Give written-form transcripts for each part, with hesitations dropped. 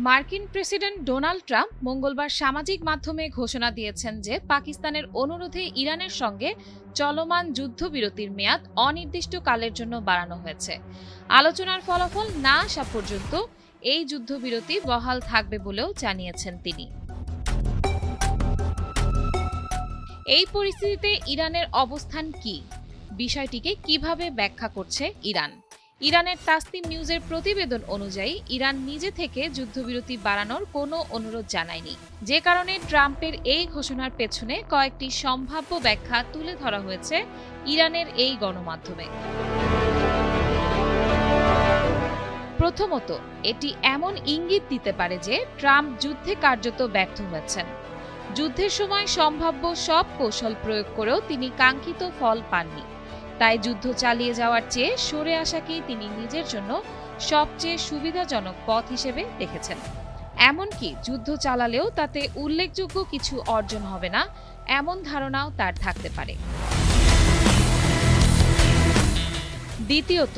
মার্কিন president Donald Trump মঙ্গলবার সামাজিক মাধ্যমে ঘোষণা দিয়েছেন যে পাকিস্তানের অনুরোধে ইরানের সঙ্গে চলমান যুদ্ধবিরতির মেয়াদ অনির্দিষ্টকালের জন্য বাড়ানো হয়েছে। আলোচনার ফলাফল না আসা পর্যন্ত এই যুদ্ধবিরতি বহাল থাকবে বলেও জানিয়েছেন তিনি। এই পরিস্থিতিতে ইরানের অবস্থান কি, বিষয়টিকে কিভাবে ব্যাখ্যা করছে ইরান? ইরানের তাসনিম নিউজের প্রতিবেদন অনুযায়ী ইরান নিজে থেকে যুদ্ধবিরতি বাড়ানোর কোনো অনুরোধ জানায়নি, যে কারণে ট্রাম্পের এই ঘোষণার পেছনে কয়েকটি সম্ভাব্য ব্যাখ্যা তুলে ধরা হয়েছে ইরানের এই গণমাধ্যমে। প্রথমত, এটি এমন ইঙ্গিত দিতে পারে যে ট্রাম্প যুদ্ধে কার্যত ব্যর্থ হয়েছেন। যুদ্ধের সময় সম্ভাব্য সব কৌশল প্রয়োগ করেও তিনি কাঙ্ক্ষিত ফল পাননি। তাই যুদ্ধ চালিয়ে যাওয়ার চেয়ে সরে আসাকেই তিনি নিজের জন্য সবচেয়ে সুবিধাজনক পথ হিসেবে দেখেছেন। এমনকি যুদ্ধ চালালেও তাতে উল্লেখযোগ্য কিছু অর্জন হবে না, এমন ধারণাও তার থাকতে পারে। দ্বিতীয়ত,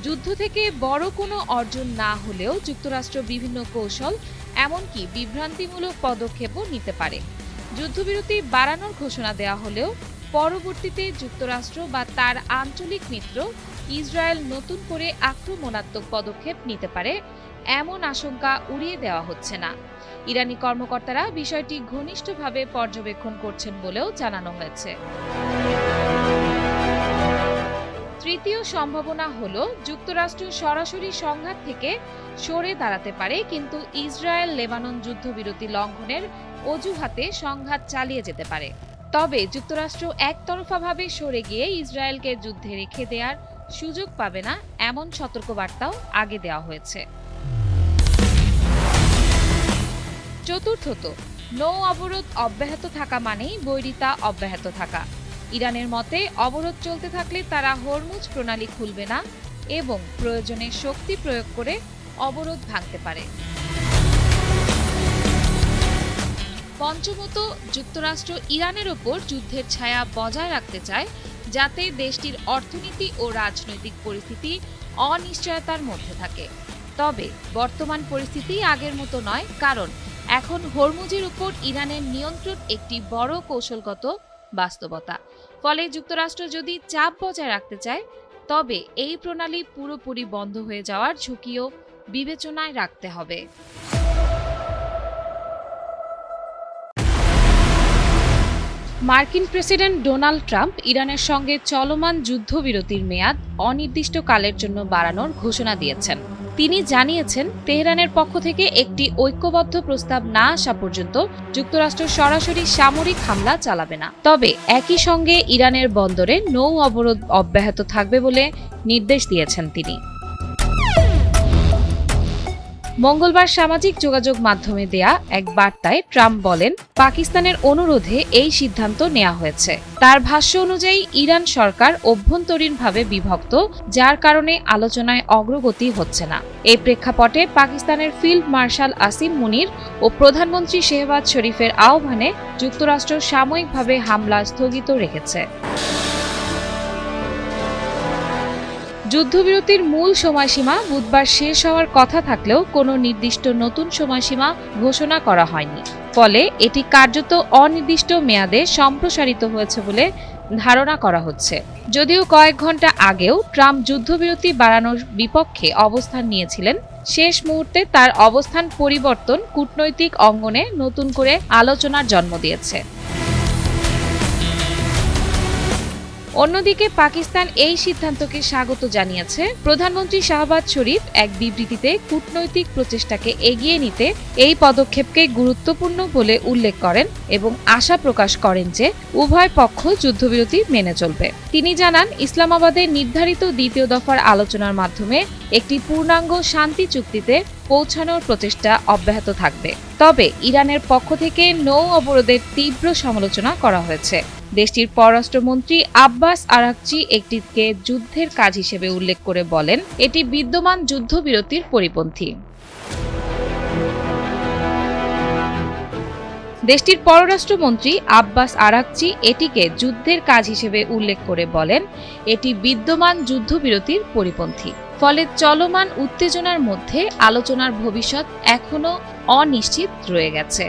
যুদ্ধ থেকে বড় কোনো অর্জন না হলেও যুক্তরাষ্ট্র বিভিন্ন কৌশল এমনকি বিভ্রান্তিমূলক পদক্ষেপও নিতে পারে। যুদ্ধবিরতি বাড়ানোর ঘোষণা দেওয়া হলেও পরবর্তীতে যুক্তরাষ্ট্র বা তার আঞ্চলিক মিত্র ইসরায়েল নতুন করে আক্রমণাত্মক পদক্ষেপ নিতে পারে, এমন আশঙ্কা উড়িয়ে দেওয়া হচ্ছে না। ইরানি কর্মকর্তারা বিষয়টি ঘনিষ্ঠভাবে পর্যবেক্ষণ করছেন বলেও জানানো হয়েছে। তৃতীয় সম্ভাবনা হল যুক্তরাষ্ট্র সরাসরি সংঘাত থেকে সরে দাঁড়াতে পারে, কিন্তু ইসরায়েল লেবানন যুদ্ধবিরতি লঙ্ঘনের অজুহাতে সংঘাত চালিয়ে যেতে পারে। তবে যুক্তরাষ্ট্র একতরফাভাবে সরে গিয়ে ইসরায়েলকে যুদ্ধে রেখে দেওয়ার সুযোগ পাবে না, এমন সতর্কবার্তাও আগে দেওয়া হয়েছে। চতুর্থত, নৌ অবরোধ অব্যাহত থাকা মানেই বৈরিতা অব্যাহত থাকা। ইরানের মতে অবরোধ চলতে থাকলে তারা হরমুজ প্রণালী খুলবে না এবং প্রয়োজনে শক্তি প্রয়োগ করে অবরোধ ভাঙতে পারে। পঞ্চমত, যুক্তরাষ্ট্র ইরানের ওপর যুদ্ধের ছায়া বজায় রাখতে চায়, যাতে দেশটির অর্থনীতি ও রাজনৈতিক পরিস্থিতি অনিশ্চয়তার মধ্যে থাকে। তবে বর্তমান পরিস্থিতি আগের মতো নয়, কারণ এখন হরমুজের উপর ইরানের নিয়ন্ত্রণ একটি বড় কৌশলগত বাস্তবতা। ফলে যুক্তরাষ্ট্র যদি চাপ বজায় রাখতে চায়, তবে এই প্রণালী পুরোপুরি বন্ধ হয়ে যাওয়ার ঝুঁকিও বিবেচনায় রাখতে হবে। মার্কিন প্রেসিডেন্ট ডোনাল্ড ট্রাম্প ইরানের সঙ্গে চলমান যুদ্ধবিরতির মেয়াদ অনির্দিষ্টকালের জন্য বাড়ানোর ঘোষণা দিয়েছেন। তিনি জানিয়েছেন, তেহরানের পক্ষ থেকে একটি ঐক্যবদ্ধ প্রস্তাব না আসা পর্যন্ত যুক্তরাষ্ট্র সরাসরি সামরিক হামলা চালাবে না। তবে একই সঙ্গে ইরানের বন্দরে নৌ অবরোধ অব্যাহত থাকবে বলে নির্দেশ দিয়েছেন তিনি। মঙ্গলবার সামাজিক যোগাযোগ মাধ্যমে দেয়া এক বার্তায় ট্রাম্প বলেন, পাকিস্তানের অনুরোধে এই সিদ্ধান্ত নেওয়া হয়েছে। তার ভাষ্য অনুযায়ী ইরান সরকার অভ্যন্তরীণভাবে বিভক্ত, যার কারণে আলোচনায় অগ্রগতি হচ্ছে না। এই প্রেক্ষাপটে পাকিস্তানের ফিল্ড মার্শাল আসিম মুনির ও প্রধানমন্ত্রী শেহবাজ শরীফের আহ্বানে যুক্তরাষ্ট্র সাময়িকভাবে হামলা স্থগিত রেখেছে। যুদ্ধবিরতির মূল সময়সীমা বুধবার শেষ হওয়ার কথা থাকলেও কোনো নির্দিষ্ট নতুন সময়সীমা ঘোষণা করা হয়নি। ফলে এটি কার্যত অনির্দিষ্ট মেয়াদে সম্প্রসারিত হয়েছে বলে ধারণা করা হচ্ছে। যদিও কয়েক ঘন্টা আগেও ট্রাম্প যুদ্ধবিরতি বাড়ানোর বিপক্ষে অবস্থান নিয়েছিলেন, শেষ মুহূর্তে তার অবস্থান পরিবর্তন কূটনৈতিক অঙ্গনে নতুন করে আলোচনার জন্ম দিয়েছে। অন্যদিকে পাকিস্তান এই সিদ্ধান্তকে স্বাগত জানিয়েছে। প্রধানমন্ত্রী শাহবাজ শরীফ এক বিবৃতিতে কূটনৈতিক প্রচেষ্টাকে এগিয়ে নিতে এই পদক্ষেপকে গুরুত্বপূর্ণ বলে উল্লেখ করেন এবং আশা প্রকাশ করেন যে উভয় পক্ষ যুদ্ধবিরতি মেনে চলবে। তিনি জানান, ইসলামাবাদে নির্ধারিত দ্বিতীয় দফার আলোচনার মাধ্যমে একটি পূর্ণাঙ্গ শান্তি চুক্তিতে পৌঁছানোর প্রচেষ্টা অব্যাহত থাকবে। তবে ইরানের পক্ষ থেকে নৌ অবরোধের তীব্র সমালোচনা করা হয়েছে। দেশটির পররাষ্ট্রমন্ত্রী আব্বাস আরাকচি একটিকে যুদ্ধের কাজ হিসেবে উল্লেখ করে বলেন, এটি বিদ্যমান যুদ্ধবিরতির পরিপন্থী। দেশটির পররাষ্ট্রমন্ত্রী আব্বাস আরাকচি এটিকে যুদ্ধের কাজ হিসেবে উল্লেখ করে বলেন, এটি বিদ্যমান যুদ্ধবিরতির পরিপন্থী। ফলে চলমান উত্তেজনার মধ্যে আলোচনার ভবিষ্যৎ এখনো অনিশ্চিত রয়ে গেছে।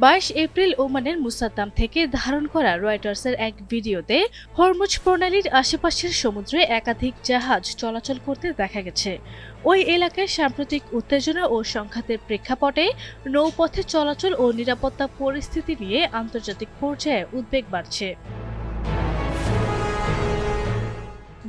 22 এপ্রিল ওমানের মুসাদ্দাম থেকে ধারণ করা রয়টার্সের এক ভিডিওতে হরমুজ প্রণালীর আশেপাশের সমুদ্রে একাধিক জাহাজ চলাচল করতে দেখা গেছে। ওই এলাকায় সাম্প্রতিক উত্তেজনা ও সংঘাতের প্রেক্ষাপটে নৌপথে চলাচল ও নিরাপত্তা পরিস্থিতি নিয়ে আন্তর্জাতিক পর্যায়ে উদ্বেগ বাড়ছে।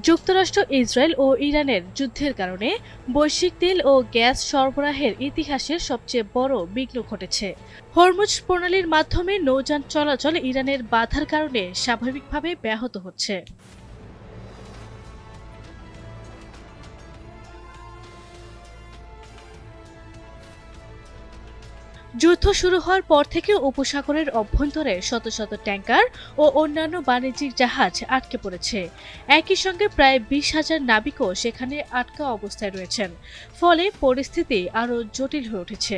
যুক্তরাষ্ট্র, ইসরায়েল ও ইরানের যুদ্ধের কারণে বৈশ্বিক তেল ও গ্যাস সরবরাহের ইতিহাসের সবচেয়ে বড় বিঘ্ন ঘটেছে। হরমুজ প্রণালীর মাধ্যমে নৌযান চলাচল ইরানের বাধার কারণে স্বাভাবিকভাবে ব্যাহত হচ্ছে। যুদ্ধ শুরু হওয়ার পর থেকে উপসাগরের অভ্যন্তরে শত শত ট্যাঙ্কার ও অন্যান্য বাণিজ্যিক জাহাজ আটকে পড়েছে। একই সঙ্গে প্রায় 20,000 নাবিকও সেখানে আটকা অবস্থায় রয়েছেন। ফলে পরিস্থিতি আরও জটিল হয়ে উঠেছে।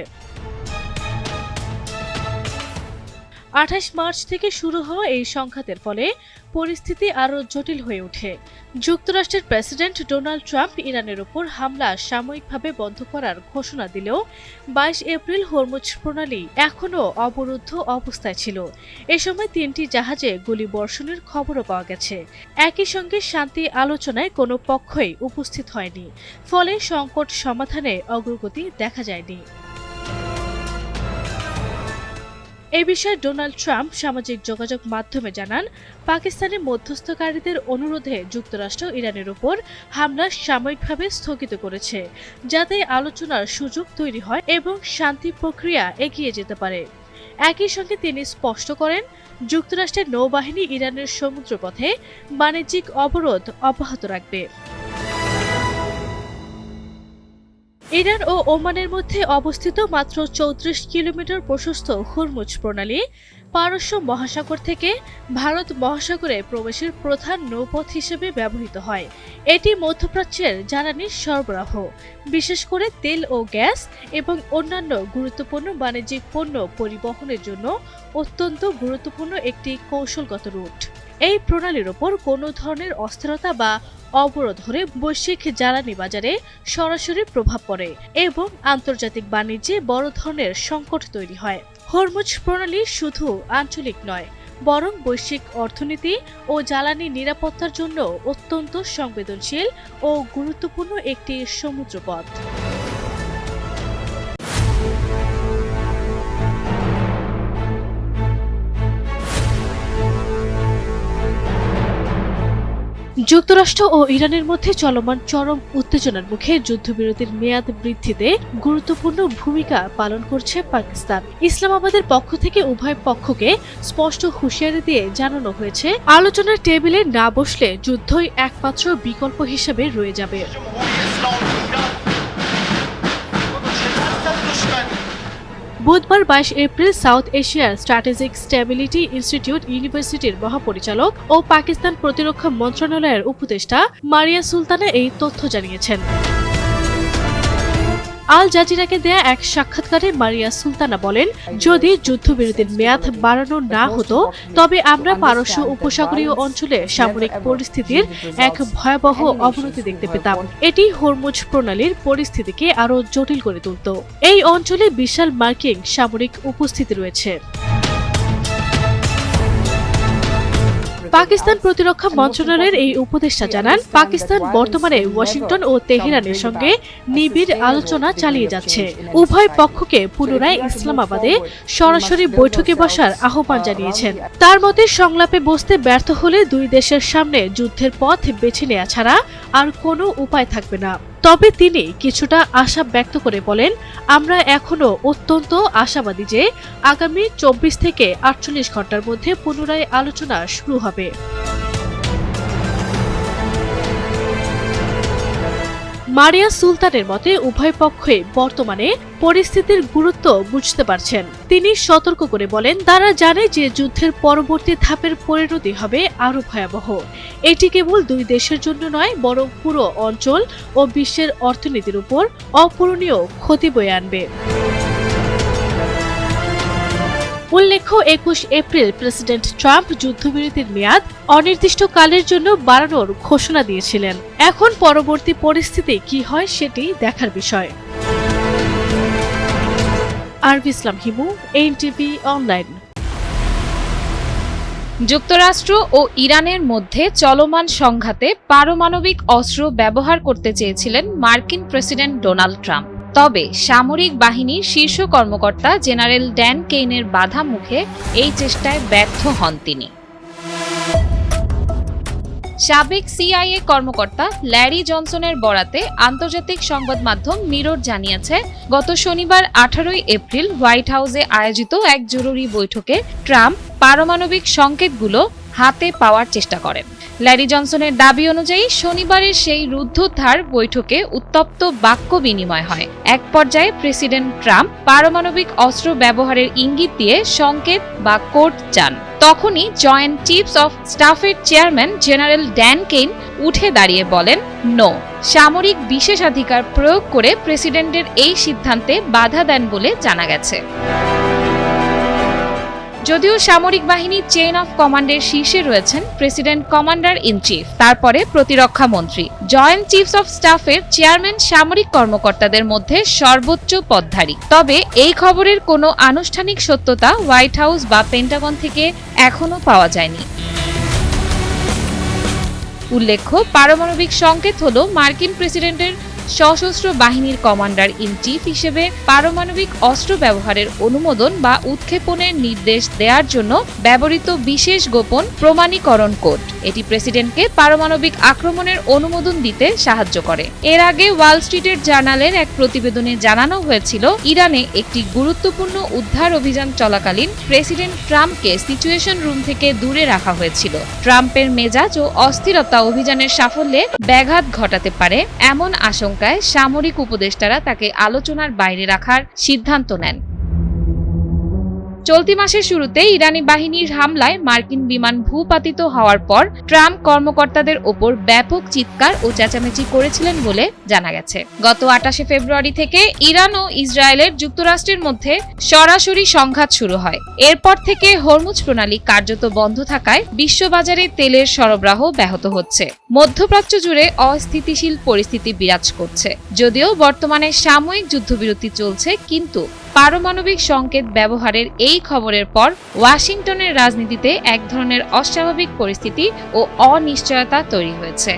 28 মার্চ থেকে শুরু হওয়া এই সংঘাতের ফলে পরিস্থিতি আরও জটিল হয়ে ওঠে। যুক্তরাষ্ট্রের প্রেসিডেন্ট ডোনাল্ড ট্রাম্প ইরানের ওপর হামলা সাময়িকভাবে বন্ধ করার ঘোষণা দিলেও 22 এপ্রিল হরমুজ প্রণালী এখনও অবরুদ্ধ অবস্থায় ছিল। এ সময় 3টি জাহাজে গুলিবর্ষণের খবরও পাওয়া গেছে। একই সঙ্গে শান্তি আলোচনায় কোনো পক্ষই উপস্থিত হয়নি, ফলে সংকট সমাধানে অগ্রগতি দেখা যায়নি। এ বিষয়ে ডোনাল্ড ট্রাম্প সামাজিক যোগাযোগ মাধ্যমে জানান, পাকিস্তানি মধ্যস্থকারীদের অনুরোধে যুক্তরাষ্ট্র ইরানের ওপর হামলা সাময়িকভাবে স্থগিত করেছে, যাতে আলোচনার সুযোগ তৈরি হয় এবং শান্তি প্রক্রিয়া এগিয়ে যেতে পারে। একই সঙ্গে তিনি স্পষ্ট করেন, যুক্তরাষ্ট্রের নৌবাহিনী ইরানের সমুদ্রপথে বাণিজ্যিক অবরোধ অব্যাহত রাখবে। ইরান ও ওমানের মধ্যে অবস্থিত মাত্র 34 কিলোমিটার প্রশস্ত হরমুজ প্রণালী পারস্য মহাসাগর থেকে ভারত মহাসাগরে প্রবেশের প্রধান নৌপথ হিসেবে ব্যবহৃত হয়। এটি মধ্যপ্রাচ্যের জ্বালানির সরবরাহ, বিশেষ করে তেল ও গ্যাস এবং অন্যান্য গুরুত্বপূর্ণ বাণিজ্যিক পণ্য পরিবহনের জন্য অত্যন্ত গুরুত্বপূর্ণ একটি কৌশলগত রুট। এই প্রণালীর ওপর কোনো ধরনের অস্থিরতা বা অবরোধ হলে বৈশ্বিক জ্বালানি বাজারে সরাসরি প্রভাব পড়ে এবং আন্তর্জাতিক বাণিজ্যে বড় ধরনের সংকট তৈরি হয়। হরমুজ প্রণালী শুধু আঞ্চলিক নয়, বরং বৈশ্বিক অর্থনীতি ও জ্বালানি নিরাপত্তার জন্য অত্যন্ত সংবেদনশীল ও গুরুত্বপূর্ণ একটি সমুদ্রপথ। যুক্তরাষ্ট্র ও ইরানের মধ্যে চলমান চরম উত্তেজনার মুখে যুদ্ধবিরতির মেয়াদ বৃদ্ধিতে গুরুত্বপূর্ণ ভূমিকা পালন করছে পাকিস্তান। ইসলামাবাদের পক্ষ থেকে উভয় পক্ষকে স্পষ্ট হুঁশিয়ারি দিয়ে জানানো হয়েছে, আলোচনার টেবিলে না বসলে যুদ্ধই একমাত্র বিকল্প হিসেবে রয়ে যাবে। বুধবার 22 এপ্রিল সাউথ এশিয়ার স্ট্র্যাটেজিক স্ট্যাবিলিটি ইনস্টিটিউট ইউনিভার্সিটির মহাপরিচালক ও পাকিস্তান প্রতিরক্ষা মন্ত্রণালয়ের উপদেষ্টা মারিয়া সুলতানা এই তথ্য জানিয়েছেন। আল জাজিরাকে দেয়া এক সাক্ষাৎকারে মারিয়া সুলতানা বলেন, যদি যুদ্ধবিরতির মেয়াদ বাড়ানো না হতো তবে আমরা পারস্য উপসাগরীয় অঞ্চলে সামরিক পরিস্থিতির এক ভয়াবহ অবনতি দেখতে পেতাম। এটি হরমুজ প্রণালীর পরিস্থিতিকে আরও জটিল করে তুলত। এই অঞ্চলে বিশাল মার্কিন সামরিক উপস্থিতি রয়েছে। পাকিস্তান প্রতিরক্ষা মন্ত্রণালয়ের এই উপদেষ্টা জানান, পাকিস্তান বর্তমানে ওয়াশিংটন ও তেহরানের সঙ্গে নিবিড় আলোচনা চালিয়ে যাচ্ছে। উভয় পক্ষকে পুনরায় ইসলামাবাদে সরাসরি বৈঠকে বসার আহ্বান জানিয়েছেন। তার মতে, সংলাপে বসতে ব্যর্থ হলে দুই দেশের সামনে যুদ্ধের পথ বেছে নেওয়া ছাড়া আর কোনো উপায় থাকবে না। তবে তিনি কিছুটা আশা ব্যক্ত করে বলেন, আমরা এখনো অত্যন্ত আশাবাদী যে আগামী 24 থেকে 48 ঘন্টার মধ্যে পুনরায় আলোচনা শুরু হবে। মারিয়া সুলতানের মতে, উভয় পক্ষই বর্তমানে পরিস্থিতির গুরুত্ব বুঝতে পারছেন। তিনি সতর্ক করে বলেন, তারা জানে যে যুদ্ধের পরবর্তী ধাপের পরিণতি হবে আরও ভয়াবহ। এটি কেবল দুই দেশের জন্য নয়, বরং পুরো অঞ্চল ও বিশ্বের অর্থনীতির উপর অপূরণীয় ক্ষতি বয়ে আনবে। উল্লেখ্য ২১ এপ্রিল প্রেসিডেন্ট ট্রাম্প যুদ্ধবিরতির মেয়াদ অনির্দিষ্টকালের জন্য বাড়ানোর ঘোষণা দিয়েছিলেন। এখন পরবর্তী পরিস্থিতি কি হয় সেটি দেখার বিষয়। আরবি ইসলাম হিমু, এনটিভি অনলাইন। যুক্তরাষ্ট্র ও ইরানের মধ্যে চলমান সংঘাতে পারমাণবিক অস্ত্র ব্যবহার করতে চেয়েছিলেন মার্কিন প্রেসিডেন্ট ডোনাল্ড ট্রাম্প। তবে সামরিক বাহিনীর শীর্ষ কর্মকর্তা জেনারেল ড্যান কেইনের বাধা মুখে এই চেষ্টায় ব্যর্থ হন তিনি। সাবেক সিআইএ কর্মকর্তা ল্যারি জনসনের বরাতে আন্তর্জাতিক সংবাদ মাধ্যম মিরর জানিয়েছে, গত শনিবার 18 এপ্রিল হোয়াইট হাউসে আয়োজিত এক জরুরি বৈঠকে ট্রাম্প পারমাণবিক সংকেতগুলো হাতে পাওয়ার চেষ্টা করেন। ল্যারি জনসনের দাবি অনুযায়ী শনিবারের সেই রুদ্ধদ্বার বৈঠকে উত্তপ্ত বাক্য বিনিময় হয়। এক পর্যায়ে প্রেসিডেন্ট ট্রাম্প পারমাণবিক অস্ত্র ব্যবহারের ইঙ্গিত দিয়ে সংকেত বা কোড চান। তখনই জয়েন্ট চিফস অফ স্টাফের চেয়ারম্যান জেনারেল ড্যান কেইন উঠে দাঁড়িয়ে বলেন, নো। সামরিক বিশেষাধিকার প্রয়োগ করে প্রেসিডেন্টের এই সিদ্ধান্তে বাধা দেন বলে জানা গেছে। যদিও সামরিক বাহিনীর চেইন অফ কমান্ডের শীর্ষে রয়েছেন প্রেসিডেন্ট কমান্ডার ইন চিফ, তারপরে প্রতিরক্ষা মন্ত্রী। জয়েন্ট চিফস অফ স্টাফের চেয়ারম্যান সামরিক কর্মকর্তাদের মধ্যে সর্বোচ্চ পদধারী। তবে এই খবরের কোনো আনুষ্ঠানিক সত্যতা হোয়াইট হাউস বা পেন্টাগন থেকে এখনো পাওয়া যায়নি। উল্লেখ্য, পারমাণবিক সংকেত হল মার্কিন প্রেসিডেন্টের সশস্ত্র বাহিনীর কমান্ডার ইন চিফ হিসেবে পারমাণবিক অস্ত্র ব্যবহারের অনুমোদন বা উৎক্ষেপণের নির্দেশ দেওয়ার জন্য ব্যবহৃত বিশেষ গোপন প্রমাণীকরণ কোড। এটি প্রেসিডেন্টকে পারমাণবিক আক্রমণের অনুমোদন দিতে সাহায্য করে। এর আগে ওয়াল স্ট্রিটের জার্নালের এক প্রতিবেদনে জানানো হয়েছিল, ইরানে একটি গুরুত্বপূর্ণ উদ্ধার অভিযান চলাকালীন প্রেসিডেন্ট ট্রাম্পকে সিচুয়েশন রুম থেকে দূরে রাখা হয়েছিল। ট্রাম্পের মেজাজ ও অস্থিরতা অভিযানের সাফল্যে ব্যাঘাত ঘটাতে পারে এমন আশঙ্কা সামরিক উপদেষ্টারা তাকে আলোচনার বাইরে রাখার সিদ্ধান্ত নেন। চলতি মাসের শুরুতে ইরানি বাহিনীর হামলায় মার্কিন বিমান ভূপাতিত হওয়ার পর ট্রাম্প কর্মকর্তাদের ওপর ব্যাপক চিৎকার ও চেঁচামেচি করেছিলেন বলে জানা গেছে। গত 28 ফেব্রুয়ারি থেকে ইরান ও ইসরায়েলের যুক্তরাষ্ট্রের মধ্যে সরাসরি সংঘাত শুরু হয়। এরপর থেকে হরমুজ প্রণালী কার্যত বন্ধ থাকায় বিশ্ববাজারে তেলের সরবরাহ ব্যাহত হচ্ছে। মধ্যপ্রাচ্য জুড়ে অস্থিতিশীল পরিস্থিতি বিরাজ করছে। যদিও বর্তমানে সাময়িক যুদ্ধবিরতি চলছে, কিন্তু পারমাণবিক সংকেত ব্যবহারের এই খবরের পর ওয়াশিংটনের রাজনীতিতে এক ধরনের অস্বাভাবিক পরিস্থিতি ও অনিশ্চয়তা তৈরি হয়েছে।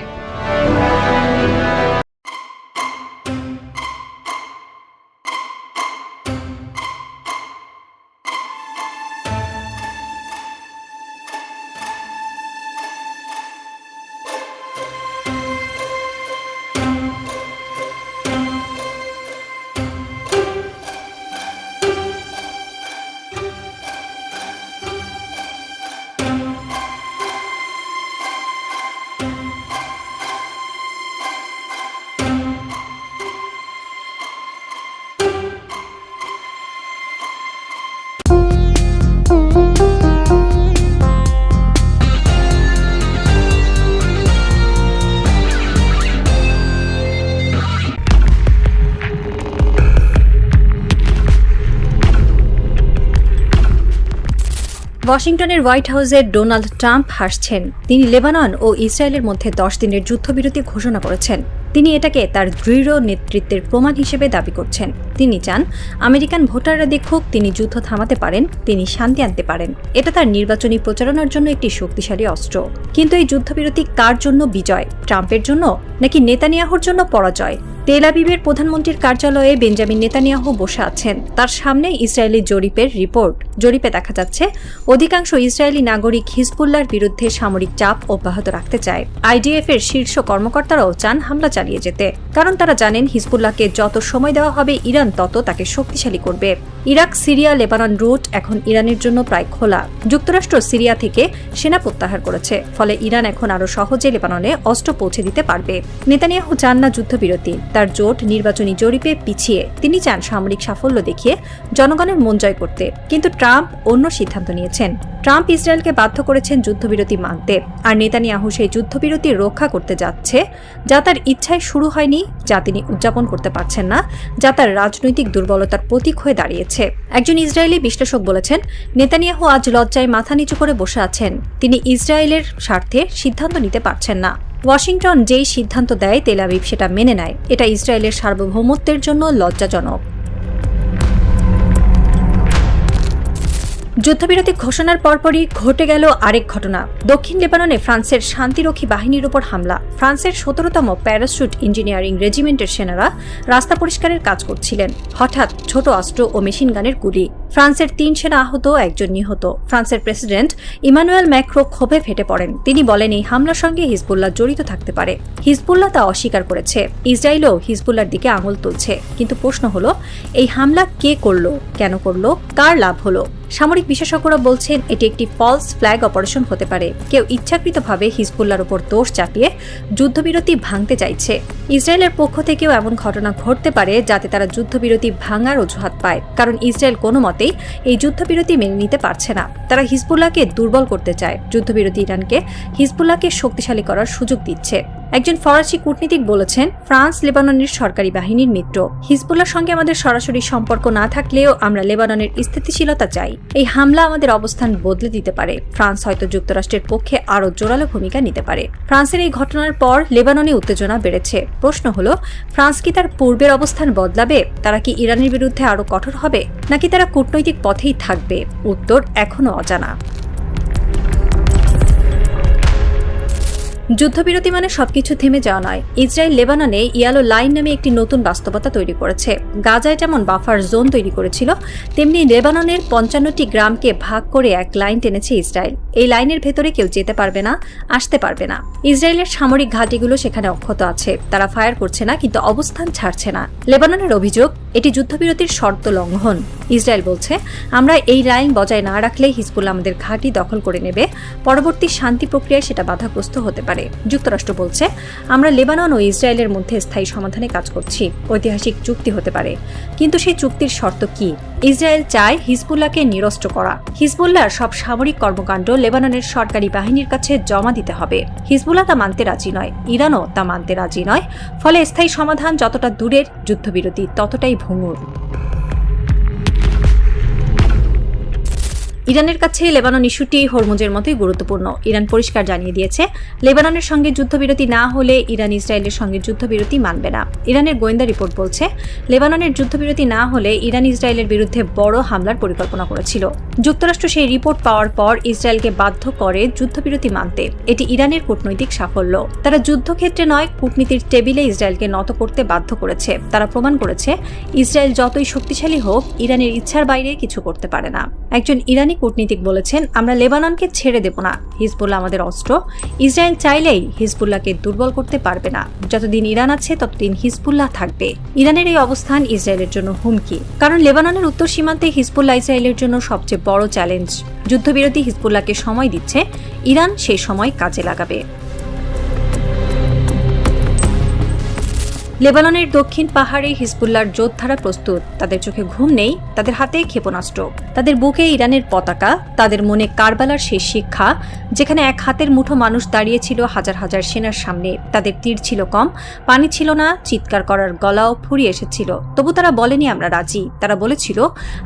ওয়াশিংটনের হোয়াইট হাউসে ডোনাল্ড ট্রাম্প হাসছেন। তিনি লেবানন ও ইসরায়েলের মধ্যে 10 দিনের যুদ্ধবিরতি ঘোষণা করেছেন। তিনি এটাকে তার দৃঢ় নেতৃত্বের প্রমাণ হিসেবে দাবি করছেন। তিনি চান আমেরিকান ভোটাররা দেখুক তিনি যুদ্ধ থামাতে পারেন, তিনি শান্তি আনতে পারেন। এটা তার নির্বাচনী প্রচারণার জন্য একটি শক্তিশালী অস্ত্র। কিন্তু এই যুদ্ধবিরতি কার জন্য বিজয়? ট্রাম্পের জন্য নাকি নেতানিয়াহুর জন্য পরাজয়? তেল আবিবের প্রধানমন্ত্রীর কার্যালয়ে বেঞ্জামিন নেতানিয়াহু বসে আছেন। তার সামনে ইসরায়েলি জরিপের রিপোর্ট। জরিপে দেখা যাচ্ছে অধিকাংশ ইসরায়েলি নাগরিক হিজবুল্লাহর বিরুদ্ধে সামরিক চাপ অব্যাহত রাখতে চায়। আইডিএফ এর শীর্ষ কর্মকর্তারাও চান হামলা চালিয়ে যেতে, কারণ তারা জানেন হিজবুল্লাহকে যত সময় দেওয়া হবে ইরান তত তাকে শক্তিশালী করবে। ইরাক, সিরিয়া, লেবানন রুট এখন ইরানের জন্য প্রায় খোলা। যুক্তরাষ্ট্র সিরিয়া থেকে সেনা প্রত্যাহার করেছে, ফলে ইরান এখন আরো সহজে লেবাননে অস্ত্র পৌঁছে দিতে পারবে। নেতানিয়াহু চান না যুদ্ধবিরতি, তার জোট নির্বাচনী জরিপে পিছিয়ে। তিনি চান সামরিক সাফল্য দেখিয়ে জনগণের মন জয় করতে। কিন্তু ট্রাম্প অন্য সিদ্ধান্ত নিয়েছেন। ট্রাম্প ইসরায়েলকে বাধ্য করেছেন যুদ্ধবিরতি মানতে, আর নেতানিয়াহু সেই যুদ্ধবিরতি রক্ষা করতে যাচ্ছে, যা তার ইচ্ছায় শুরু হয়নি, যা তিনি উদযাপন করতে পারছেন না, যা তার রাজনৈতিক দুর্বলতার প্রতীক হয়ে দাঁড়িয়েছে। একজন ইসরায়েলি বিশ্লেষক বলেছেন, নেতানিয়াহু আজ লজ্জায় মাথা নিচু করে বসে আছেন। তিনি ইসরায়েলের স্বার্থে সিদ্ধান্ত নিতে পারছেন না। ওয়াশিংটন যেই সিদ্ধান্ত দেয় তেল আবিব সেটা মেনে নেয়। এটা ইসরায়েলের সার্বভৌমত্বের জন্য লজ্জাজনক। যুদ্ধবিরতি ঘোষণার পরপরই ঘটে গেল আরেক ঘটনা। দক্ষিণ লেবাননে ফ্রান্সের শান্তিরক্ষী বাহিনীর উপর হামলা। ফ্রান্সের ১৭তম প্যারাশুট ইঞ্জিনিয়ারিং রেজিমেন্টের সেনারা রাস্তা পরিষ্কারের কাজ করছিলেন। হঠাৎ ছোট অস্ত্র ও মেশিনগানের গুলি। ফ্রান্সের ৩ সেনা আহত, ১ জন নিহত। ফ্রান্সের প্রেসিডেন্ট ইমানুয়েল ম্যাক্রো ক্ষোভে ফেটে পড়েন। তিনি বলেন, এই হামলার সঙ্গে হিজবুল্লাহ জড়িত থাকতে পারে। হিজবুল্লাহ তা অস্বীকার করেছে। ইসরায়েলও হিজবুল্লাহর দিকে আঙুল তুলছে। কিন্তু প্রশ্ন হলো, এই হামলা কে করলো, কেন করলো, কার লাভ হলো? সামরিক বিশেষজ্ঞরা বলছেন এটি একটি ফলস ফ্ল্যাগ অপারেশন হতে পারে। কেউ ইচ্ছাকৃতভাবে হিজবুল্লাহর উপর দোষ চাপিয়ে যুদ্ধবিরতি ভাঙতে চাইছে। ইসরায়েলের পক্ষ থেকেও এমন ঘটনা ঘটতে পারে যাতে তারা যুদ্ধবিরতি ভাঙার অজুহাত পায়, কারণ ইসরায়েল কোনো মতেই এই যুদ্ধবিরতি মেনে নিতে পারছে না। তারা হিজবুল্লাহকে দুর্বল করতে চায়। যুদ্ধবিরতি ইরানকে হিজবুল্লাহকে শক্তিশালী করার সুযোগ দিচ্ছে। একজন ফরাসি কূটনীতিক বলেছেন, ফ্রান্স লেবাননের সরকারি বাহিনীর মিত্র। হিজবুল্লাহর সঙ্গে আমাদের সরাসরি সম্পর্ক না থাকলেও আমরা লেবাননের স্থিতিশীলতা চাই। এই হামলা আমাদের অবস্থান বদলে দিতে পারে। ফ্রান্স হয়তো যুক্তরাষ্ট্রের পক্ষে আরও জোরালো ভূমিকা নিতে পারে। ফ্রান্সের এই ঘটনার পর লেবাননে উত্তেজনা বেড়েছে। প্রশ্ন হলো, ফ্রান্স কি তার পূর্বের অবস্থান বদলাবে? তারা কি ইরানের বিরুদ্ধে আরও কঠোর হবে, নাকি তারা কূটনৈতিক পথেই থাকবে? উত্তর এখনও অজানা। যুদ্ধবিরতি মানে সবকিছু থেমে যাওয়া নয়। ইসরায়েল লেবাননে ইয়ালো লাইন নামে একটি নতুন বাস্তবতা তৈরি করেছে। গাজায় যেমন বাফার জোন তৈরি করেছিল, তেমনি লেবাননের ৫৫টি গ্রামকে ভাগ করে এক লাইন টেনেছে ইসরায়েল। এই লাইনের ভেতরে কেউ যেতে পারবে না, আসতে পারবে না। ইসরায়েলের সামরিক ঘাঁটিগুলো সেখানে অক্ষত আছে। তারা ফায়ার করছে না, কিন্তু অবস্থান ছাড়ছে না। লেবাননের অভিযোগ, এটি যুদ্ধবিরতির শর্ত লঙ্ঘন। ইসরায়েল বলছে, আমরা এই লাইন বজায় না রাখলে হিজবুল্লাহ আমাদের ঘাঁটি দখল করে নেবে। পরবর্তী শান্তি প্রক্রিয়ায় সেটা বাধাগ্রস্ত হতে পারে। যুক্তরাষ্ট্র বলছে, আমরা লেবানন ও ইসরায়েলের মধ্যে স্থায়ী সমাধানে কাজ করছি। ঐতিহাসিক চুক্তি হতে পারে, কিন্তু সেই চুক্তির শর্ত কি? ইসরায়েল চায় হিজবুল্লাহকে নিরস্ত্র করা। হিজবুল্লাহর সব সামরিক কর্মকাণ্ড লেবাননের সরকারি বাহিনীর কাছে জমা দিতে হবে। হিজবুল্লাহ তা মানতে রাজি নয়, ইরানও তা মানতে রাজি নয়। ফলে স্থায়ী সমাধান যতটা দূরের, যুদ্ধবিরতি ততটাই ভঙ্গুর। ইরানের কাছে লেবানন ইস্যুটি হরমুজের মতোই গুরুত্বপূর্ণ। ইরান পরিষ্কার জানিয়ে দিয়েছে, লেবাননের সঙ্গে যুদ্ধবিরতি না হলে ইরান ইসরায়েলের সঙ্গে যুদ্ধবিরতি মানবে না। ইরানের গোয়েন্দা রিপোর্ট বলছে, লেবাননের যুদ্ধবিরতি না হলে ইরান ইসরায়েলের বিরুদ্ধে বড় হামলার পরিকল্পনা করেছিল। যুক্তরাষ্ট্র সেই রিপোর্ট পাওয়ার পর ইসরায়েলকে বাধ্য করে যুদ্ধবিরতি মানতে। এটি ইরানের কূটনৈতিক সাফল্য। তারা যুদ্ধক্ষেত্রে নয়, কূটনীতির টেবিলে ইসরায়েলকে নত করতে বাধ্য করেছে। তারা প্রমাণ করেছে, ইসরায়েল যতই শক্তিশালী হোক, ইরানের ইচ্ছার বাইরে কিছু করতে পারে না। একজন ইরানি কূটনীতিক বলেছেন, আমরা লেবাননকে ছেড়ে দেব না। হিজবুল্লাহ আমাদের অস্ত্র। ইসরায়েল চাইলেই হিজবুল্লাহকে দুর্বল করতে পারবে না। যতদিন ইরান আছে ততদিন হিজবুল্লাহ থাকবে। ইরানের এই অবস্থান ইসরায়েলের জন্য হুমকি, কারণ লেবাননের উত্তর সীমান্তে হিজবুল্লাহ ইসরায়েলের জন্য সবচেয়ে বড় চ্যালেঞ্জ। যুদ্ধবিরতি হিজবুল্লাহকে সময় দিচ্ছে, ইরান সেই সময় কাজে লাগাবে। লেবাননের দক্ষিণ পাহাড়ে হিজবুল্লাহর যোদ্ধারা প্রস্তুত। তাদের চোখে ঘুম নেই, তাদের হাতে ক্ষেপণাস্ত্র, তাদের বুকে ইরানের পতাকা, তাদের মনে কারবালার সেই শিক্ষা, যেখানে এক হাতের মুঠো মানুষ দাঁড়িয়েছিল হাজার হাজার সেনার সামনে। তাদের তীর ছিল কম, পানি ছিল না, চিৎকার করার গলাও ফুরিয়ে এসেছিল। তবু তারা বলেনি আমরা রাজি। তারা বলেছিল,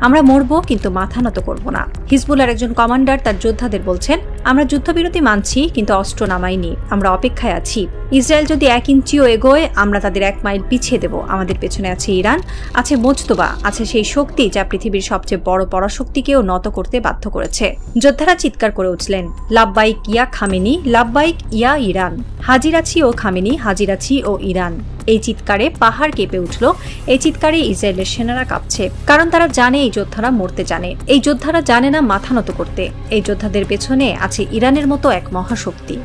আমরা মরব, কিন্তু মাথা নত করব না। হিজবুল্লাহর একজন কমান্ডার তার যোদ্ধাদের বলছেন, আমরা যুদ্ধবিরতি মানছি, কিন্তু অস্ত্র নামাইনি। আমরা অপেক্ষায় আছি। ইসরায়েল যদি 1 ইঞ্চিও এগোয়, আমরা তাদের 1 মাইল পিছিয়ে দেব। আমাদের পেছনে আছে ইরান, আছে মোজতবা, আছে সেই শক্তি যা পৃথিবীর সবচেয়ে বড় পরাশক্তিকেও নত করতে বাধ্য করেছে। যোদ্ধারা চিৎকার করে উঠলেন, লাব্বাইক ইয়া খামেনি, লাব্বাইক ইয়া ইরান। হাজির আছি ও খামেনি, হাজির আছি ও ইরান। এই চিৎকারে পাহাড় কেঁপে উঠল। এই চিৎকারে ইসরায়েলের সেনারা কাঁপছে, কারণ তারা জানে এই যোদ্ধারা মরতে জানে। এই যোদ্ধারা জানে না মাথা নত করতে। এই যোদ্ধাদের পেছনে আছে ইরানের মতো এক মহাশক্তি।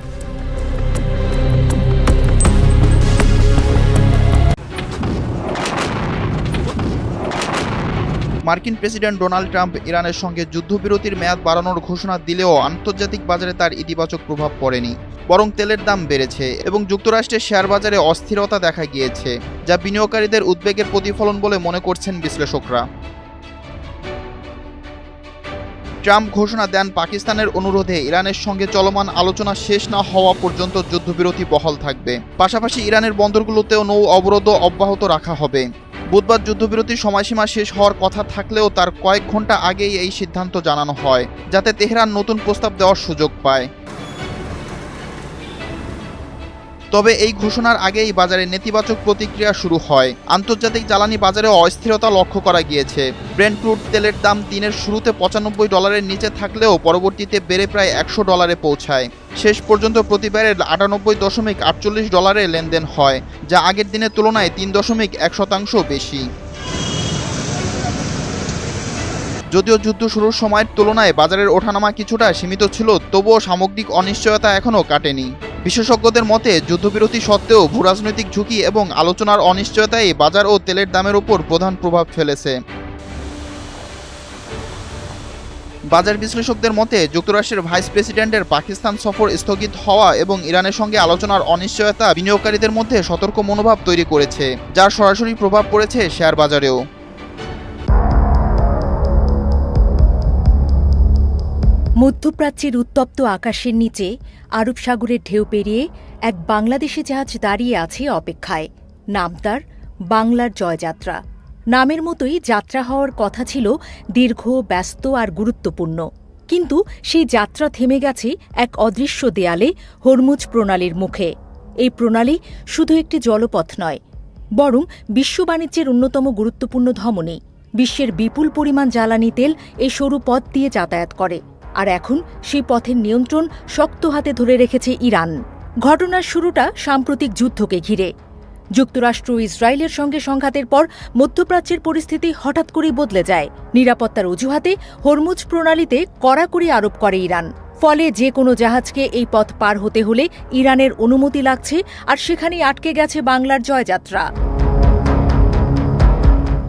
মার্কিন প্রেসিডেন্ট ডোনাল্ড ট্রাম্প ইরানের সঙ্গে যুদ্ধবিরতির মেয়াদ বাড়ানোর ঘোষণা দিলেও আন্তর্জাতিক বাজারে তার ইতিবাচক প্রভাব পড়েনি, বরং তেলের দাম বেড়েছে এবং যুক্তরাষ্ট্রের শেয়ার বাজারে অস্থিরতা দেখা গিয়েছে, যা বিনিয়োগকারীদের উদ্বেগের প্রতিফলন বলে মনে করছেন বিশ্লেষকরা। ট্রাম্প ঘোষণা দেন পাকিস্তানের অনুরোধে ইরানের সঙ্গে চলমান আলোচনা শেষ না হওয়া পর্যন্ত যুদ্ধবিরতি বহাল থাকবে। পাশাপাশি ইরানের বন্দরগুলোতেও নৌ অবরোধ অব্যাহত রাখা হবে। বুধবার যুদ্ধবিরতির সময়সীমা শেষ হওয়ার কথা থাকলেও তার কয়েক ঘন্টা আগেই এই সিদ্ধান্ত জানানো হয়, যাতে তেহরান নতুন প্রস্তাব দেওয়ার সুযোগ পায়। তবে এই ঘোষণার আগেই বাজারে নেতিবাচক প্রতিক্রিয়া শুরু হয়। আন্তর্জাতিক জ্বালানি বাজারে অস্থিরতা লক্ষ্য করা গিয়েছে। ব্রেন্ট ক্রুড তেলের দাম দিনের শুরুতে $95 নিচে থাকলেও পরবর্তীতে বেড়ে প্রায় $100 পৌঁছায়। শেষ পর্যন্ত প্রতি ব্যারেল $98.48 লেনদেন হয়, যা আগের দিনের তুলনায় 3.1% বেশি। যদিও যুদ্ধ শুরুর সময়ের তুলনায় বাজারের ওঠানামা কিছুটা সীমিত ছিল, তবুও সামগ্রিক অনিশ্চয়তা এখনও কাটেনি। বিশেষজ্ঞদের মতে যুদ্ধবিরতি সত্ত্বেও ভূরাজনৈতিক ঝুঁকি এবং আলোচনার অনিশ্চয়তাই বাজার ও তেলের দামের উপর প্রধান প্রভাব ফেলেছে। বাজার বিশ্লেষকদের মতে যুক্তরাষ্ট্রের ভাইস প্রেসিডেন্টের পাকিস্তান সফর স্থগিত হওয়া এবং ইরানের সঙ্গে আলোচনার অনিশ্চয়তা বিনিয়োগকারীদের মধ্যে সতর্ক মনোভাব তৈরি করেছে, যার সরাসরি প্রভাব পড়েছে শেয়ার বাজারেও। মধ্যপ্রাচ্যের উত্তপ্ত আকাশের নিচে আরব সাগরের ঢেউ পেরিয়ে এক বাংলাদেশি জাহাজ দাঁড়িয়ে আছে অপেক্ষায়। নাম তার বাংলার জয়যাত্রা। নামের মতোই যাত্রা হওয়ার কথা ছিল দীর্ঘ, ব্যস্ত আর গুরুত্বপূর্ণ। কিন্তু সেই যাত্রা থেমে গেছে এক অদৃশ্য দেয়ালে, হরমুজ প্রণালীর মুখে। এই প্রণালী শুধু একটি জলপথ নয়, বরং বিশ্ব বাণিজ্যের অন্যতম গুরুত্বপূর্ণ ধমনী। বিশ্বের বিপুল পরিমাণ জ্বালানি তেল এই সরু পথ দিয়ে যাতায়াত করে, আর এখন সেই পথের নিয়ন্ত্রণ শক্ত হাতে ধরে রেখেছে ইরান। ঘটনার শুরুটা সাম্প্রতিক যুদ্ধকে ঘিরে। যুক্তরাষ্ট্র ও ইসরায়েলের সঙ্গে সংঘাতের পর মধ্যপ্রাচ্যের পরিস্থিতি হঠাৎ করেই বদলে যায়। নিরাপত্তার অজুহাতে হরমুজ প্রণালীতে কড়াকড়ি আরোপ করে ইরান। ফলে যে কোনো জাহাজকে এই পথ পার হতে হলে ইরানের অনুমতি লাগছে, আর সেখানেই আটকে গেছে বাংলার জয়যাত্রা।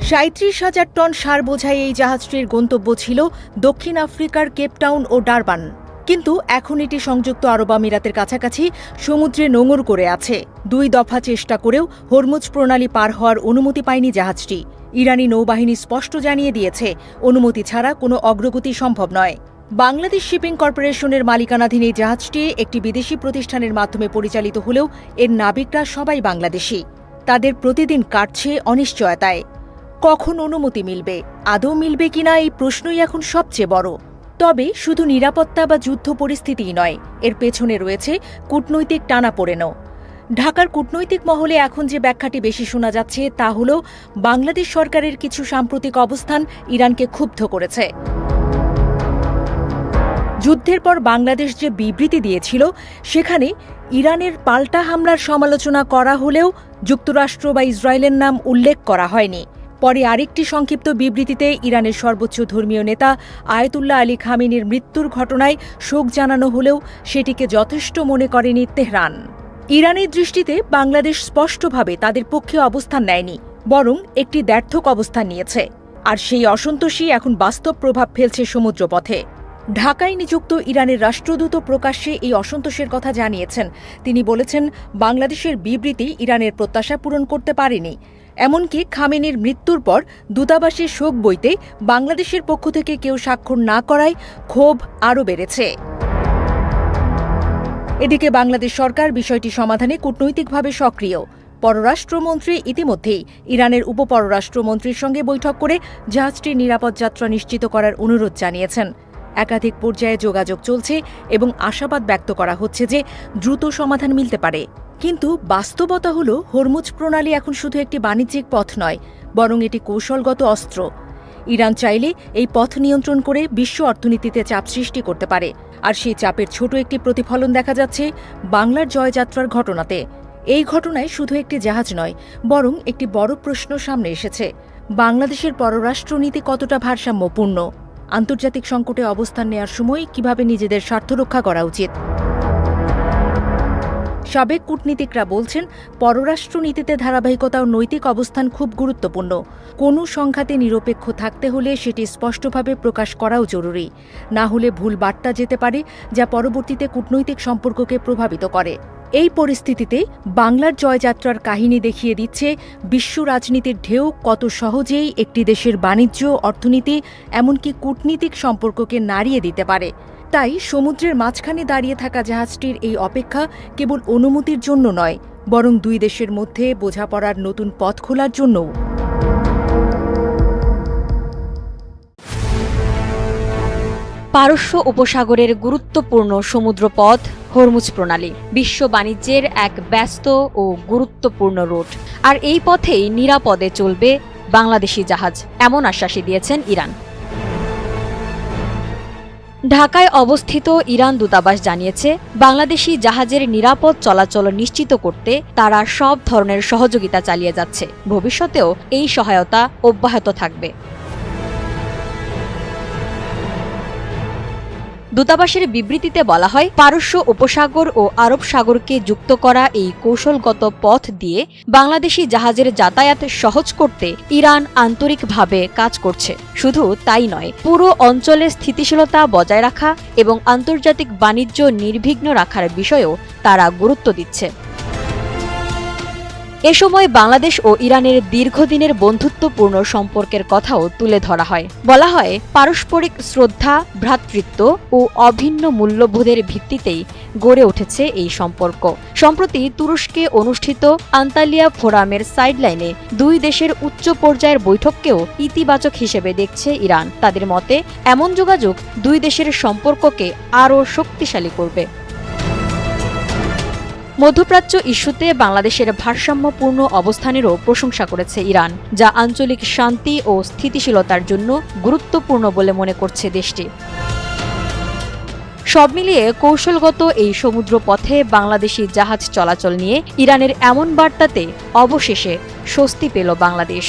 ৩৭,০০০ টন সার বোঝাই এই জাহাজটির গন্তব্য ছিল দক্ষিণ আফ্রিকার কেপটাউন ও ডারবান। কিন্তু এখন এটি সংযুক্ত আরব আমিরাতের কাছাকাছি সমুদ্রে নোঙর করে আছে। ২ দফা চেষ্টা করেও হরমুজ প্রণালী পার হওয়ার অনুমতি পায়নি জাহাজটি। ইরানি নৌবাহিনী স্পষ্ট জানিয়ে দিয়েছে, অনুমতি ছাড়া কোনো অগ্রগতি সম্ভব নয়। বাংলাদেশ শিপিং কর্পোরেশনের মালিকানাধীন এই জাহাজটি একটি বিদেশি প্রতিষ্ঠানের মাধ্যমে পরিচালিত হলেও এর নাবিকরা সবাই বাংলাদেশি। তাদের প্রতিদিন কাটছে অনিশ্চয়তায়। কখন অনুমতি মিলবে, আদৌ মিলবে কিনা, এই প্রশ্নই এখন সবচেয়ে বড়। তবে শুধু নিরাপত্তা বা যুদ্ধ পরিস্থিতিই নয়, এর পেছনে রয়েছে কূটনৈতিক টানাপোড়েনও। ঢাকার কূটনৈতিক মহলে এখন যে ব্যাখ্যাটি বেশি শোনা যাচ্ছে তা হল বাংলাদেশ সরকারের কিছু সাম্প্রতিক অবস্থান ইরানকে ক্ষুব্ধ করেছে। যুদ্ধের পর বাংলাদেশ যে বিবৃতি দিয়েছিল, সেখানে ইরানের পাল্টা হামলার সমালোচনা করা হলেও যুক্তরাষ্ট্র বা ইসরায়েলের নাম উল্লেখ করা হয়নি। পরে আরেকটি সংক্ষিপ্ত বিবৃতিতে ইরানের সর্বোচ্চ ধর্মীয় নেতা আয়াতুল্লাহ আলী খামেনির মৃত্যুর ঘটনায় শোক জানানো হলেও সেটিকে যথেষ্ট মনে করেনি তেহরান। ইরানের দৃষ্টিতে বাংলাদেশ স্পষ্টভাবে তাদের পক্ষে অবস্থান নেয়নি, বরং একটি দ্ব্যর্থক অবস্থান নিয়েছে। আর সেই অসন্তোষই এখন বাস্তব প্রভাব ফেলছে সমুদ্রপথে। ঢাকায় নিযুক্ত ইরানের রাষ্ট্রদূত প্রকাশ্যে এই অসন্তোষের কথা জানিয়েছেন। তিনি বলেছেন, বাংলাদেশের বিবৃতি ইরানের প্রত্যাশা পূরণ করতে পারেনি। এমনকি খামেনির মৃত্যুর পর দূতাবাসে শোক বইতে বাংলাদেশের পক্ষ থেকে কেউ স্বাক্ষর না করায় ক্ষোভ আরও বেড়েছে। এদিকে বাংলাদেশ সরকার বিষয়টি সমাধানে কূটনৈতিকভাবে সক্রিয়। পররাষ্ট্রমন্ত্রী ইতিমধ্যেই ইরানের উপপররাষ্ট্রমন্ত্রীর সঙ্গে বৈঠক করে জাহাজটির নিরাপদ যাত্রা নিশ্চিত করার অনুরোধ জানিয়েছেন। একাধিক পর্যায়ে যোগাযোগ চলছে এবং আশাবাদ ব্যক্ত করা হচ্ছে যে দ্রুত সমাধান মিলতে পারে। কিন্তু বাস্তবতা হল, হরমুজ প্রণালী এখন শুধু একটি বাণিজ্যিক পথ নয়, বরং এটি কৌশলগত অস্ত্র। ইরান চাইলে এই পথ নিয়ন্ত্রণ করে বিশ্ব অর্থনীতিতে চাপ সৃষ্টি করতে পারে। আর সেই চাপের ছোট একটি প্রতিফলন দেখা যাচ্ছে বাংলার জয়যাত্রার ঘটনাতে। এই ঘটনায় শুধু একটি জাহাজ নয়, বরং একটি বড় প্রশ্ন সামনে এসেছে: বাংলাদেশের পররাষ্ট্রনীতি কতটা ভারসাম্যপূর্ণ? আন্তর্জাতিক সংকটে অবস্থান নেওয়ার সময় কিভাবে নিজেদের স্বার্থ রক্ষা করা উচিত? সাবেক কূটনীতিকরা বলছেন, পররাষ্ট্রনীতিতে ধারাবাহিকতা ও নৈতিক অবস্থান খুব গুরুত্বপূর্ণ। কোনো সংঘাতে নিরপেক্ষ থাকতে হলে সেটি স্পষ্টভাবে প্রকাশ করাও জরুরি। না হলে ভুল বার্তা যেতে পারে, যা পরবর্তীতে কূটনৈতিক সম্পর্ককে প্রভাবিত করে। এই পরিস্থিতিতে বাংলার জয়যাত্রার কাহিনী দেখিয়ে দিচ্ছে বিশ্ব রাজনীতির ঢেউ কত সহজেই একটি দেশের বাণিজ্য, অর্থনীতি, এমনকি কূটনীতিক সম্পর্ককে নাড়িয়ে দিতে পারে। তাই সমুদ্রের মাঝখানে দাঁড়িয়ে থাকা জাহাজটির এই অপেক্ষা কেবল অনুমতির জন্য নয়, বরং দুই দেশের মধ্যে বোঝাপড়ার নতুন পথ খোলার জন্যও। পারস্য উপসাগরের গুরুত্বপূর্ণ সমুদ্রপথ হরমুজ প্রণালী বিশ্ব বাণিজ্যের এক ব্যস্ত ও গুরুত্বপূর্ণ রুট। আর এই পথেই নিরাপদে চলবে বাংলাদেশি জাহাজ, এমন আশ্বাসই দিয়েছেন ইরান। ঢাকায় অবস্থিত ইরান দূতাবাস জানিয়েছে, বাংলাদেশি জাহাজের নিরাপদ চলাচল নিশ্চিত করতে তারা সব ধরনের সহযোগিতা চালিয়ে যাচ্ছে। ভবিষ্যতেও এই সহায়তা অব্যাহত থাকবে। দূতাবাসের বিবৃতিতে বলা হয়, পারস্য উপসাগর ও আরব সাগরকে যুক্ত করা এই কৌশলগত পথ দিয়ে বাংলাদেশি জাহাজের যাতায়াত সহজ করতে ইরান আন্তরিকভাবে কাজ করছে। শুধু তাই নয়, পুরো অঞ্চলে স্থিতিশীলতা বজায় রাখা এবং আন্তর্জাতিক বাণিজ্য নির্বিঘ্ন রাখার বিষয়েও তারা গুরুত্ব দিচ্ছে। এ সময় বাংলাদেশ ও ইরানের দীর্ঘদিনের বন্ধুত্বপূর্ণ সম্পর্কের কথাও তুলে ধরা হয়। বলা হয়, পারস্পরিক শ্রদ্ধা, ভ্রাতৃত্ব ও অভিন্ন মূল্যবোধের ভিত্তিতেই গড়ে উঠেছে এই সম্পর্ক। সম্প্রতি তুরস্কে অনুষ্ঠিত আন্তালিয়া ফোরামের সাইডলাইনে দুই দেশের উচ্চ পর্যায়ের বৈঠককেও ইতিবাচক হিসেবে দেখছে ইরান। তাদের মতে, এমন যোগাযোগ দুই দেশের সম্পর্ককে আরও শক্তিশালী করবে। মধ্যপ্রাচ্য ইস্যুতে বাংলাদেশের ভারসাম্যপূর্ণ অবস্থানেরও প্রশংসা করেছে ইরান, যা আঞ্চলিক শান্তি ও স্থিতিশীলতার জন্য গুরুত্বপূর্ণ বলে মনে করছে দেশটি। সব মিলিয়ে কৌশলগত এই সমুদ্র পথে বাংলাদেশি জাহাজ চলাচল নিয়ে ইরানের এমন বার্তাতে অবশেষে স্বস্তি পেল বাংলাদেশ।